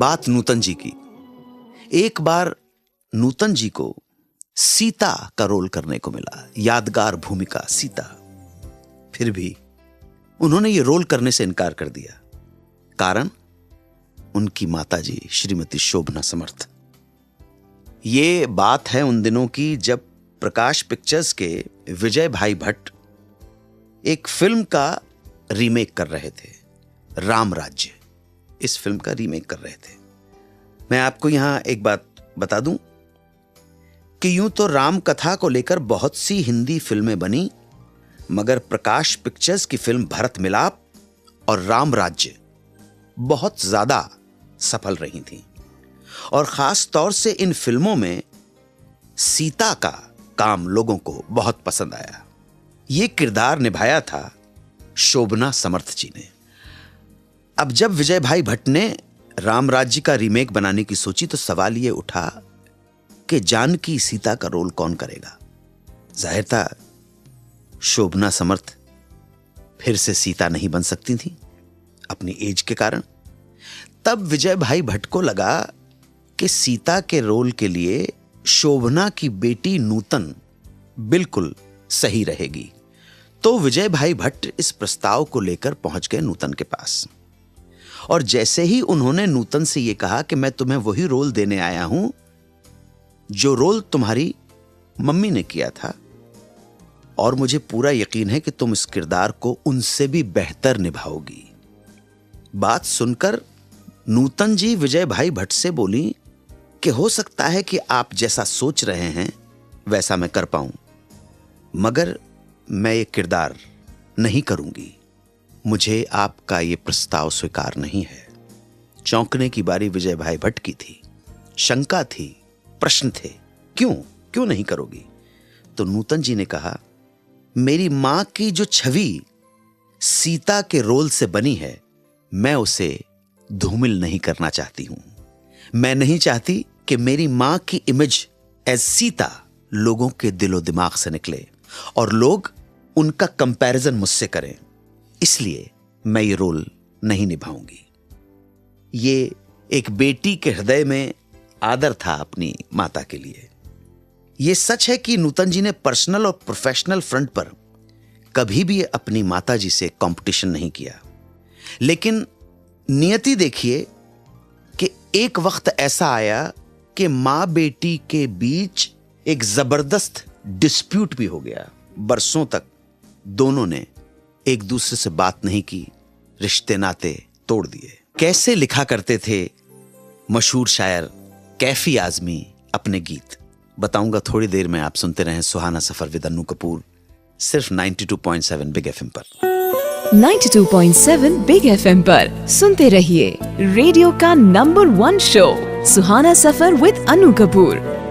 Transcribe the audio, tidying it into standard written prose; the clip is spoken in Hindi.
बात नूतन जी की। एक बार नूतन जी को सीता का रोल करने को मिला, यादगार भूमिका सीता। फिर भी उन्होंने ये रोल करने से इनकार कर दिया। कारण उनकी माताजी श्रीमती शोभना समर्थ। ये बात है उन दिनों की जब प्रकाश पिक्चर्स के विजय भाई भट्ट एक फिल्म का रीमेक कर रहे थे, राम राज्य। इस फिल्म का रीमेक कर रहे थे। मैं आपको यहां एक बात बता दूं कि यूं तो राम कथा को लेकर बहुत सी हिंदी फिल्में बनी, मगर प्रकाश पिक्चर्स की फिल्म भरत मिलाप और राम राज्य बहुत ज्यादा सफल रही थी। और खास तौर से इन फिल्मों में सीता का काम लोगों को बहुत पसंद आया। यह किरदार निभाया था शोभना समर्थ जी ने। अब जब विजय भाई भट्ट ने राम राज्य का रीमेक बनाने की सोची तो सवाल यह उठा कि जानकी सीता का रोल कौन करेगा। जाहिर था शोभना समर्थ फिर से सीता नहीं बन सकती थी अपनी एज के कारण। तब विजय भाई भट्ट को लगा कि सीता के रोल के लिए शोभना की बेटी नूतन बिल्कुल सही रहेगी। तो विजय भाई भट्ट इस प्रस्ताव को लेकर पहुंच गए नूतन के पास। और जैसे ही उन्होंने नूतन से यह कहा कि मैं तुम्हें वही रोल देने आया हूं जो रोल तुम्हारी मम्मी ने किया था, और मुझे पूरा यकीन है कि तुम इस किरदार को उनसे भी बेहतर निभाओगी। बात सुनकर नूतन जी विजय भाई भट्ट से बोली कि हो सकता है कि आप जैसा सोच रहे हैं वैसा मैं कर पाऊं, मगर मैं ये किरदार नहीं करूंगी। मुझे आपका ये प्रस्ताव स्वीकार नहीं है। चौंकने की बारी विजय भाई भट्ट की थी। शंका थी, प्रश्न थे, क्यों नहीं करोगी? तो नूतन जी ने कहा, मेरी मां की जो छवि सीता के रोल से बनी है, मैं उसे धूमिल नहीं करना चाहती हूं। मैं नहीं चाहती कि मेरी मां की इमेज एज सीता लोगों के दिलो दिमाग से निकले और लोग उनका कंपैरिजन मुझसे करें। इसलिए मैं ये रोल नहीं निभाऊंगी। ये एक बेटी के हृदय में आदर था अपनी माता के लिए। यह सच है कि नूतन जी ने पर्सनल और प्रोफेशनल फ्रंट पर कभी भी अपनी माताजी से कंपटीशन नहीं किया। लेकिन नियति देखिए कि एक वक्त ऐसा आया कि मां बेटी के बीच एक जबरदस्त डिस्प्यूट भी हो गया। बरसों तक दोनों ने एक दूसरे से बात नहीं की, रिश्ते नाते तोड़ दिए। कैसे लिखा करते थे मशहूर शायर कैफी आजमी अपने गीत, बताऊंगा थोड़ी देर में। आप सुनते रहें सुहाना सफर विद अन्नू कपूर, सिर्फ 92.7 बिग एफएम पर। 92.7 बिग एफएम पर सुनते रहिए रेडियो का number 1 show Suhana suffer with Annu Kapoor.